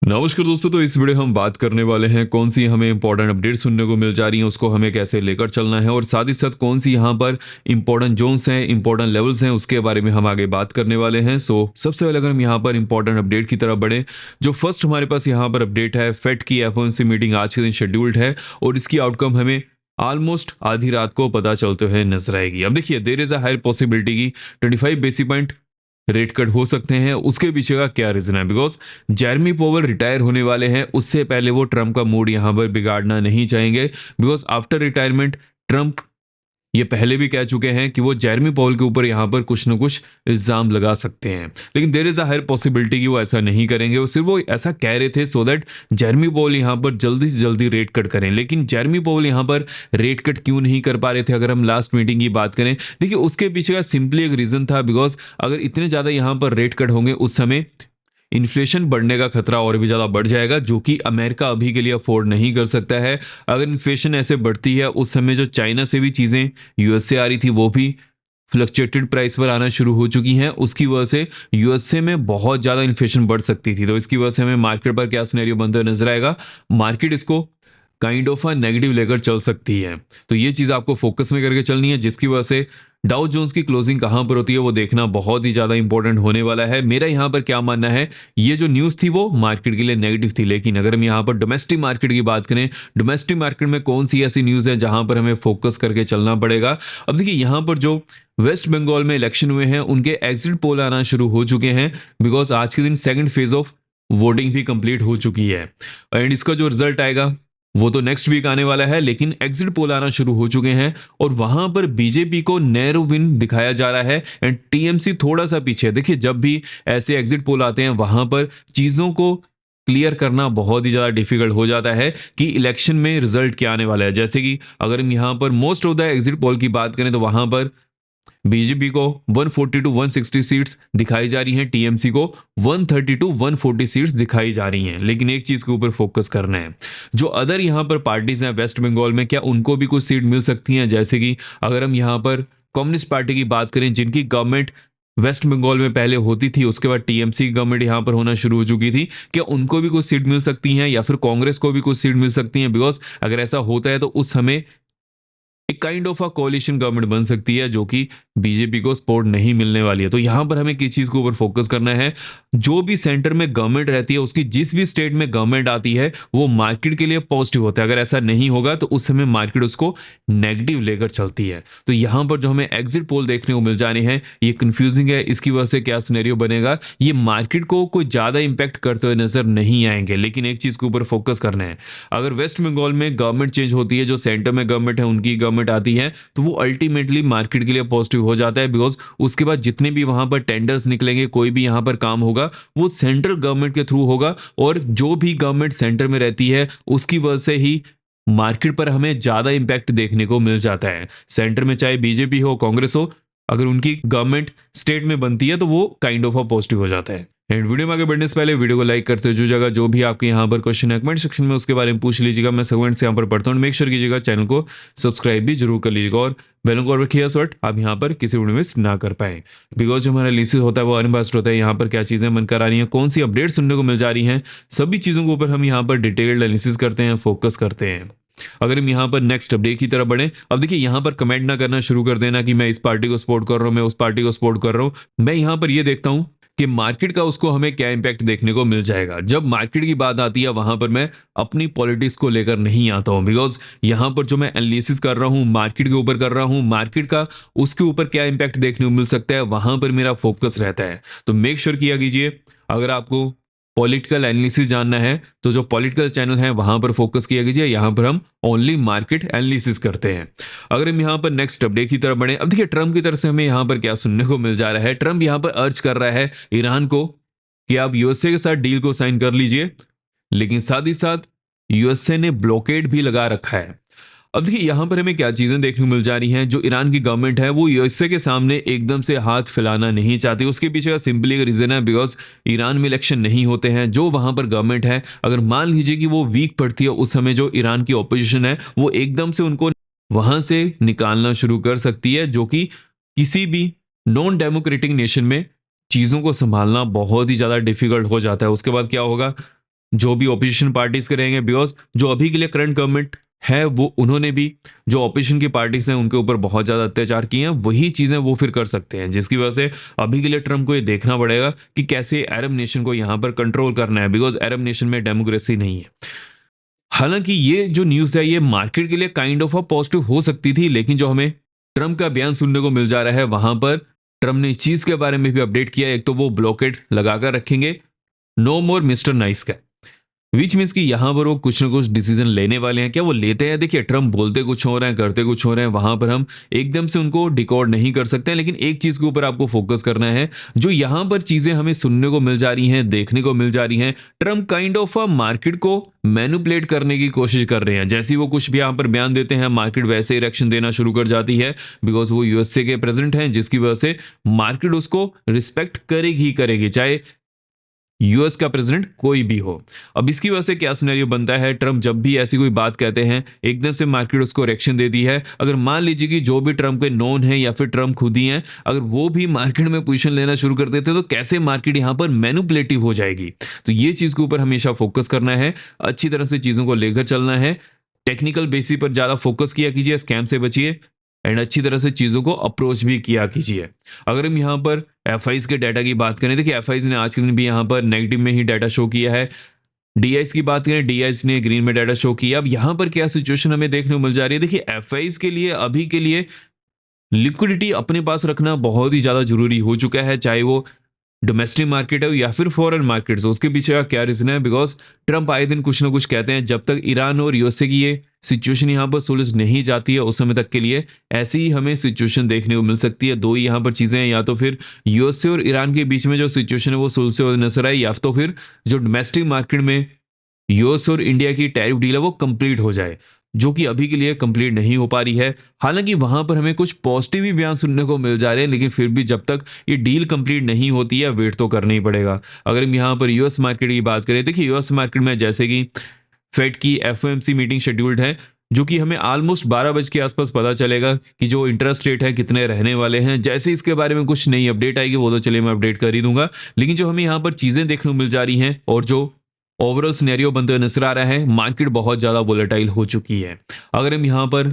नमस्कार दोस्तों। तो इस वीडियो हम बात करने वाले हैं कौन सी हमें इंपॉर्टेंट अपडेट सुनने को मिल जा रही हैं, उसको हमें कैसे लेकर चलना है और साथ ही साथ कौन सी यहाँ पर इंपॉर्टेंट जोन्स हैं, इंपॉर्टेंट लेवल्स हैं, उसके बारे में हम आगे बात करने वाले हैं। सो सबसे पहले अगर हम यहाँ पर इंपॉर्टेंट अपडेट की तरफ बढ़े, जो फर्स्ट हमारे पास यहाँ पर अपडेट है, फेड की एफओएमसी मीटिंग आज के दिन शेड्यूल्ड है और इसकी आउटकम हमें ऑलमोस्ट आधी रात को पता चलते हुए नजर आएगी। अब देखिए, there is a higher possibility की 25 बेसिस पॉइंट रेट कट हो सकते हैं। उसके पीछे का क्या रीजन है? बिकॉज जेरेमी पोवेल रिटायर होने वाले हैं, उससे पहले वो ट्रम्प का मूड यहां पर बिगाड़ना नहीं चाहेंगे। बिकॉज आफ्टर रिटायरमेंट ट्रम्प ये पहले भी कह चुके हैं कि वो जेरेमी पॉवेल के ऊपर यहाँ पर कुछ न कुछ इल्जाम लगा सकते हैं, लेकिन there is a higher possibility कि वो ऐसा नहीं करेंगे। वो सिर्फ वो ऐसा कह रहे थे सो दैट जेरेमी पॉवेल यहाँ पर जल्दी से जल्दी रेट कट करें। लेकिन जेरेमी पॉवेल यहाँ पर रेट कट क्यों नहीं कर पा रहे थे? अगर हम लास्ट मीटिंग की बात करें, देखिए उसके पीछे का सिंपली एक रीजन था। बिकॉज अगर इतने ज्यादा यहाँ पर रेट कट होंगे उस समय इन्फ्लेशन बढ़ने का खतरा और भी ज़्यादा बढ़ जाएगा, जो कि अमेरिका अभी के लिए अफोर्ड नहीं कर सकता है। अगर इन्फ्लेशन ऐसे बढ़ती है, उस समय जो चाइना से भी चीज़ें यूएस से आ रही थी वो भी फ्लक्चुएटेड प्राइस पर आना शुरू हो चुकी हैं। उसकी वजह से यूएसए में बहुत ज़्यादा इन्फ्लेशन बढ़ सकती थी। तो इसकी वजह से हमें मार्केट पर क्या सिनेरियो बनते हुए नजर आएगा? मार्केट इसको काइंड ऑफ अ नेगेटिव लेकर चल सकती है। तो ये चीज़ आपको फोकस में करके चलनी है, जिसकी वजह से डाउ जोन्स की क्लोजिंग कहां पर होती है वो देखना बहुत ही ज्यादा इंपॉर्टेंट होने वाला है। मेरा यहां पर क्या मानना है, ये जो न्यूज़ थी वो मार्केट के लिए नेगेटिव थी, लेकिन अगर हम यहां पर डोमेस्टिक मार्केट की बात करें, डोमेस्टिक मार्केट में कौन सी ऐसी न्यूज़ है जहां पर हमें फोकस करके चलना पड़ेगा? अब देखिए, यहां पर जो वेस्ट बंगाल में इलेक्शन हुए हैं उनके एग्जिट पोल आना शुरू हो चुके हैं। बिकॉज आज के दिन सेकंड फेज ऑफ वोटिंग भी कंप्लीट हो चुकी है एंड इसका जो रिजल्ट आएगा वो तो नेक्स्ट वीक आने वाला है। लेकिन एग्जिट पोल आना शुरू हो चुके हैं और वहां पर बीजेपी को नैरो विन दिखाया जा रहा है एंड टीएमसी थोड़ा सा पीछे है। देखिए, जब भी ऐसे एग्जिट पोल आते हैं वहां पर चीजों को क्लियर करना बहुत ही ज्यादा डिफिकल्ट हो जाता है कि इलेक्शन में रिजल्ट क्या आने वाला है। जैसे कि अगर हम यहां पर most of the exit poll की बात करें तो वहां पर बीजेपी को 140 टू 160 सीट्स दिखाई जा रही हैं, टीएमसी को 130 टू 140 सीट्स दिखाई जा रही हैं। लेकिन एक चीज के ऊपर फोकस करना है, जो अदर यहां पर पार्टीज हैं वेस्ट बंगाल में, क्या उनको भी कुछ सीट मिल सकती हैं? जैसे कि अगर हम यहां पर कम्युनिस्ट पार्टी की बात करें, जिनकी गवर्नमेंट वेस्ट बंगाल में पहले होती थी, उसके बाद टीएमसी की गवर्नमेंट यहां पर होना शुरू हो चुकी थी, क्या उनको भी कुछ सीट मिल सकती हैं या फिर कांग्रेस को भी कुछ सीट मिल सकती हैं? बिकॉज अगर ऐसा होता है तो उस समय एक काइंड ऑफ अ कोalition गवर्नमेंट बन सकती है, जो कि बीजेपी को सपोर्ट नहीं मिलने वाली है। तो यहां पर हमें किस चीज के ऊपर फोकस करना है? जो भी सेंटर में गवर्नमेंट रहती है, उसकी जिस भी स्टेट में गवर्नमेंट आती है वो मार्केट के लिए पॉजिटिव होता है। अगर ऐसा नहीं होगा तो उस समय मार्केट उसको नेगेटिव लेकर चलती है। तो यहां पर जो हमें एग्जिट पोल देखने को मिल जाने हैं ये कंफ्यूजिंग है। इसकी वजह से क्या सिनेरियो बनेगा, ये मार्केट को कोई ज्यादा इंपैक्ट करते हुए नजर नहीं आएंगे। लेकिन एक चीज के ऊपर फोकस करना है, अगर वेस्ट बंगाल में गवर्नमेंट चेंज होती है, जो सेंटर में गवर्नमेंट है उनकी गवर्नमेंट आती है, तो वो अल्टीमेटली मार्केट के लिए पॉजिटिव हो जाता है। बिकॉज उसके बाद जितने भी वहां पर टेंडर्स निकलेंगे, कोई भी यहां पर काम होगा वो सेंट्रल गवर्नमेंट के थ्रू होगा और जो भी गवर्नमेंट सेंटर में रहती है उसकी वजह से ही मार्केट पर हमें ज्यादा इंपैक्ट देखने को मिल जाता है। सेंटर में चाहे बीजेपी हो कांग्रेस हो, अगर उनकी गवर्नमेंट स्टेट में बनती है तो वो काइंड ऑफ अ पॉजिटिव हो जाता है। एंड वीडियो में आगे बढ़ने से पहले वीडियो को लाइक करते हो, जो जगह जो भी आपके यहाँ पर क्वेश्चन है कमेंट सेक्शन में उसके बारे में पूछ लीजिएगा। मैं कमेंट से यहाँ पर पढ़ता हूँ। मेक श्योर कीजिएगा चैनल को सब्सक्राइब भी जरूर कर लीजिएगा और बेल को रखिएगा सॉट आप यहाँ पर किसी वीडियो मिस ना कर पाए। बिकॉज जो हमारा एनालिसिस होता है वो अनबास्ड होता है। यहाँ पर क्या चीजें बनकर आ रही हैं, कौन सी अपडेट सुनने को मिल जा रही हैं, सभी चीजों के ऊपर हम यहाँ पर डिटेल्ड एनालिसिस करते हैं, फोकस करते हैं। अगर हम यहाँ पर नेक्स्ट अपडेट की तरफ बढ़े, अब देखिए यहाँ पर कमेंट ना करना शुरू कर देना कि मैं इस पार्टी को सपोर्ट कर रहा हूँ, मैं उस पार्टी को सपोर्ट कर रहा हूँ। मैं यहाँ पर ये देखता हूँ कि मार्केट का उसको हमें क्या इंपैक्ट देखने को मिल जाएगा। जब मार्केट की बात आती है वहां पर मैं अपनी पॉलिटिक्स को लेकर नहीं आता हूं। बिकॉज यहां पर जो मैं एनालिसिस कर रहा हूं मार्केट के ऊपर कर रहा हूं, मार्केट का उसके ऊपर क्या इंपैक्ट देखने को मिल सकता है वहां पर मेरा फोकस रहता है। तो मेक श्योर किया कीजिए, अगर आपको पॉलिटिकल एनालिसिस जानना है तो जो पॉलिटिकल चैनल है वहां पर फोकस किया कीजिए। यहां पर हम ओनली मार्केट एनालिसिस करते हैं। अगर हम यहां पर नेक्स्ट अपडेट की तरफ बढ़े, अब देखिए ट्रम्प की तरफ से हमें यहां पर क्या सुनने को मिल जा रहा है। ट्रम्प यहां पर अर्ज कर रहा है ईरान को कि आप यूएसए के साथ डील को साइन कर लीजिए, लेकिन साथ ही साथ यूएसए ने ब्लॉकेड भी लगा रखा है। अब देखिए यहां पर हमें क्या चीजें देखने को मिल जा रही हैं, जो ईरान की गवर्नमेंट है वो यूएसए के सामने एकदम से हाथ फैलाना नहीं चाहती। उसके पीछे का सिंपली एक रीजन है, बिकॉज ईरान में इलेक्शन नहीं होते हैं। जो वहां पर गवर्नमेंट है अगर मान लीजिए कि वो वीक पड़ती है, उस समय जो ईरान की ऑपोजिशन है वो एकदम से उनको वहां से निकालना शुरू कर सकती है, जो कि किसी भी नॉन डेमोक्रेटिक नेशन में चीजों को संभालना बहुत ही ज्यादा डिफिकल्ट हो जाता है। उसके बाद क्या होगा, जो भी ऑपोजिशन पार्टीज के रहेंगे, बिकॉज जो अभी के लिए करंट गवर्नमेंट है वो उन्होंने भी जो ऑपोजिशन की पार्टीज हैं उनके ऊपर बहुत ज़्यादा अत्याचार किए हैं, वही चीज़ें वो फिर कर सकते हैं, जिसकी वजह से अभी के लिए ट्रम्प को ये देखना पड़ेगा कि कैसे अरब नेशन को यहाँ पर कंट्रोल करना है, बिकॉज अरब नेशन में डेमोक्रेसी नहीं है। हालांकि ये जो न्यूज़ है ये मार्केट के लिए काइंड ऑफ अ पॉजिटिव हो सकती थी, लेकिन जो हमें ट्रम्प का बयान सुनने को मिल जा रहा है वहां पर ट्रम्प ने इस चीज़ के बारे में भी अपडेट किया। एक तो वो ब्लॉकेड लगाकर रखेंगे, नो मोर मिस्टर नाइस का, विच मीन्स कि यहाँ पर वो कुछ ना कुछ डिसीजन लेने वाले हैं। क्या वो लेते हैं? देखिए, ट्रम्प बोलते कुछ हो रहे हैं, करते कुछ हो रहे हैं, वहां पर हम एकदम से उनको डिकॉर्ड नहीं कर सकते हैं, लेकिन एक चीज के ऊपर आपको फोकस करना है। जो यहाँ पर चीजें हमें सुनने को मिल जा रही हैं, देखने को मिल जा रही हैं, ट्रम्प काइंड ऑफ मार्केट को मैनिपुलेट करने की कोशिश कर रहे हैं। जैसे ही वो कुछ भी यहाँ पर बयान देते हैं, मार्केट वैसे ही रिएक्शन देना शुरू कर जाती है, बिकॉज वो यूएसए के प्रेसिडेंट हैं, जिसकी वजह से मार्केट उसको रिस्पेक्ट करेगी ही करेगी, चाहे यूएस का प्रेसिडेंट कोई भी हो। अब इसकी वजह से क्या सिनेरियो बनता है, ट्रम्प जब भी ऐसी कोई बात कहते हैं एकदम से मार्केट उसको रिएक्शन देती है। अगर मान लीजिए कि जो भी ट्रम्प के नोन है या फिर ट्रम्प खुद ही हैं, अगर वो भी मार्केट में पोजीशन लेना शुरू कर देते तो कैसे मार्केट यहां पर मैनिपुलेटिव हो जाएगी। तो ये चीज के ऊपर हमेशा फोकस करना है, अच्छी तरह से चीजों को लेकर चलना है, टेक्निकल बेसिस पर ज्यादा फोकस किया कीजिए, स्कैम से बचिए एंड अच्छी तरह से चीज़ों को अप्रोच भी किया कीजिए। अगर हम यहाँ पर एफआईज के डाटा की बात करें, देखिए एफआईज ने आज के दिन भी यहाँ पर नेगेटिव में ही डाटा शो किया है। डीआईज की बात करें, डीआईज ने ग्रीन में डाटा शो किया। अब यहाँ पर क्या सिचुएशन हमें देखने को मिल जा रही है, देखिए एफआईज के लिए अभी के लिए लिक्विडिटी अपने पास रखना बहुत ही ज़्यादा जरूरी हो चुका है, चाहे वो डोमेस्टिक मार्केट है या फिर फॉरेन मार्केट्स। उसके पीछे का क्या रीजन है, बिकॉज ट्रम्प आए दिन कुछ ना कुछ कहते हैं, जब तक ईरान और यूएसए की ये सिचुएशन यहाँ पर सुलझ नहीं जाती है उस समय तक के लिए ऐसी ही हमें सिचुएशन देखने को मिल सकती है। दो ही यहाँ पर चीजें हैं, या तो फिर यूएसए और ईरान के बीच में जो सिचुएशन है वो सुलझते हुए नजर आए, या तो फिर जो डोमेस्टिक मार्केट में यूएस और इंडिया की टैरिफ डील है वो कंप्लीट हो जाए, जो कि अभी के लिए कंप्लीट नहीं हो पा रही है। हालांकि वहां पर हमें कुछ पॉजिटिव भी बयान सुनने को मिल जा रहे हैं, लेकिन फिर भी जब तक ये डील कंप्लीट नहीं होती है वेट तो करना ही पड़ेगा। अगर हम यहाँ पर यूएस मार्केट की बात करें, देखिए यूएस मार्केट में जैसे कि फेड की एफओएमसी मीटिंग शेड्यूल्ड है, जो कि हमें ऑलमोस्ट 12 बजे के आसपास पता चलेगा कि जो इंटरेस्ट रेट है कितने रहने वाले हैं। जैसे इसके बारे में कुछ नई अपडेट आएगी वो तो चलिए मैं अपडेट कर ही दूंगा, लेकिन जो हमें यहाँ पर चीजें देखने को मिल जा रही हैं और जो ओवरऑल सिनेरियो बनते हुए नजर आ रहा है, मार्केट बहुत ज्यादा वोलेटाइल हो चुकी है। अगर हम यहाँ पर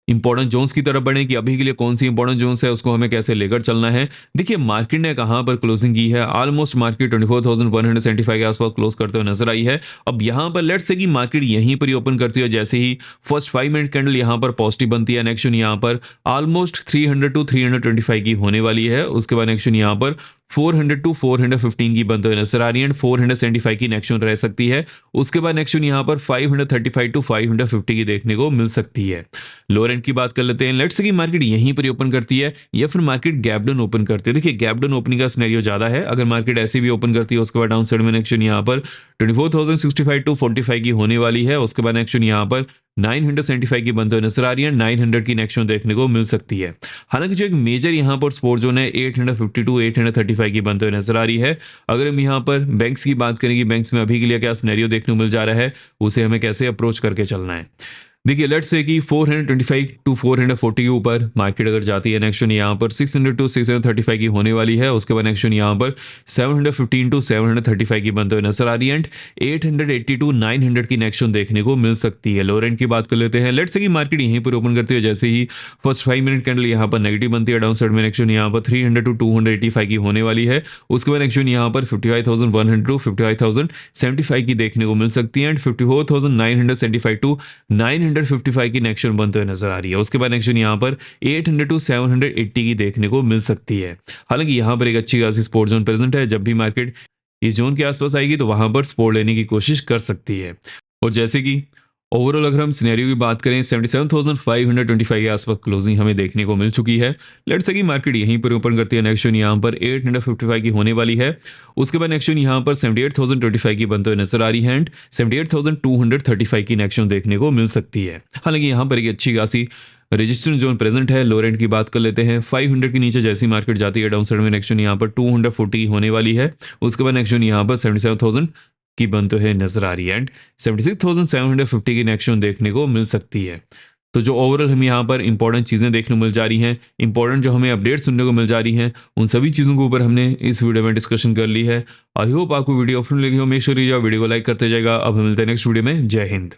इंपॉर्टेंट जोन्स की तरफ बढ़े कि अभी के लिए कौन सी इंपॉर्टेंट जोन्स है उसको हमें कैसे लेकर चलना है, देखिए मार्केट ने कहां पर क्लोजिंग की है, ऑलमोस्ट मार्केट 24,175 के आसपास क्लोज करते हुए नजर आई है। अब यहां पर लेट्स से कि मार्केट यहीं पर ही ओपन करती है, जैसे ही फर्स्ट 5 मिनट कैंडल यहां पर पॉजिटिव बनती है, नेक्स्ट यहां पर ऑलमोस्ट 300 टू 325 की होने वाली है। उसके बाद नेक्स्ट यहां पर 400 टू 415 की बनते हुए नजर आ रही है, 475 की नेक्स्ट रह सकती है। उसके बाद नेक्स्ट यहां पर 535 टू 550 की देखने को मिल सकती है। लोअर एंड की बात कर लेते हैं, लेट्स से कि मार्केट यहीं पर ओपन करती है या फिर मार्केट गैप डाउन ओपन करती है। देखिए गैप डाउन ओपनिंग का सिनेरियो ज्यादा है, अगर मार्केट ऐसे भी ओपन करती है उसके बाद डाउन साइड में नेक्स्ट यहां पर 24,065 टू 45 की होने वाली है। उसके बाद नेक्स्ट यहां पर 975 की बनते हुए नजर आ रही है, 900 की नेक्स्ट देखने को मिल सकती है। हालांकि जो एक मेजर यहां पर सपोर्ट जोन है 850 टू 835 की बनते हुए नजर आ रही है। अगर हम यहां पर बैंक्स की बात करेंगे, बैंक्स में अभी के लिए क्या सिनेरियो देखने को मिल जा रहा है, उसे हमें कैसे अप्रोच करके चलना है। देखिए लेट्स से कि 425 टू 440 के ऊपर मार्केट अगर जाती है, नेक्स्ट यहाँ पर 600 टू 635 की होने वाली है। उसके बाद नेक्स्ट यहाँ पर 715 टू 735 की बनते हुए नजर आ रही है एंड 880 टू 900 की नेक्स्ट देखने को मिल सकती है। लोअर एंड की बात कर लेते हैं, लेट्स से कि मार्केट यहीं पर ओपन करती है, जैसे ही फर्स्ट 5 मिनट कैंडल यहाँ पर नेगेटिव बनती है, डाउन साइड में नेक्स्ट यहाँ पर 300 टू 285 की होने वाली है। उसके बाद नेक्स्ट यहाँ पर 55,100 टू 55,075 की देखने को मिल सकती है एंड 54,975 टू 955 की नेक्स्ट बनते हुए नजर आ रही है। उसके बाद नेक्स्ट यहाँ पर 800 टू 780 की देखने को मिल सकती है। हालांकि यहाँ पर एक अच्छी खासी सपोर्ट जोन प्रेजेंट है, जब भी मार्केट इस जोन के आसपास आएगी तो वहां पर सपोर्ट लेने की कोशिश कर सकती है। और जैसे कि ओवरऑल अगर हम सिनेरियो की बात करें, 77,525 के आसपास क्लोजिंग हमें देखने को मिल चुकी है। लेट्स से कि मार्केट यहीं पर ओपन करती है, नेक्स्ट यहाँ पर 855 की होने वाली है। उसके बाद नेक्स्ट यहाँ पर 78,025 की बनते हुए नजर आ रही है एंड 78,235 की नेक्स्ट देखने को मिल सकती है। हालांकि यहाँ पर एक अच्छी खासी रजिस्ट्रेशन जोन प्रेजेंट है। लोअर एंड की बात कर लेते हैं, 500 के नीचे जैसी मार्केट जाती है, डाउन साइड में नेक्स्ट यहाँ पर 240 की होने वाली है। उसके बाद नेक्स्ट यहाँ पर 77,000 की बनते हुए नजर आ रही है एंड 76,750 की नेक्स्ट देखने को मिल सकती है। तो जो ओवरऑल हमें यहाँ पर इंपॉर्टेंट चीज़ें देखने को मिल जा रही हैं, इंपॉर्टेंट जो हमें अपडेट सुनने को मिल जा रही हैं, उन सभी चीज़ों के ऊपर हमने इस वीडियो में डिस्कशन कर ली है। आई होप आपको वीडियो पसंद लगी हो। मेक श्योर वीडियो को लाइक करते जाएगा। अब हम मिलते हैं नेक्स्ट वीडियो में। जय हिंद।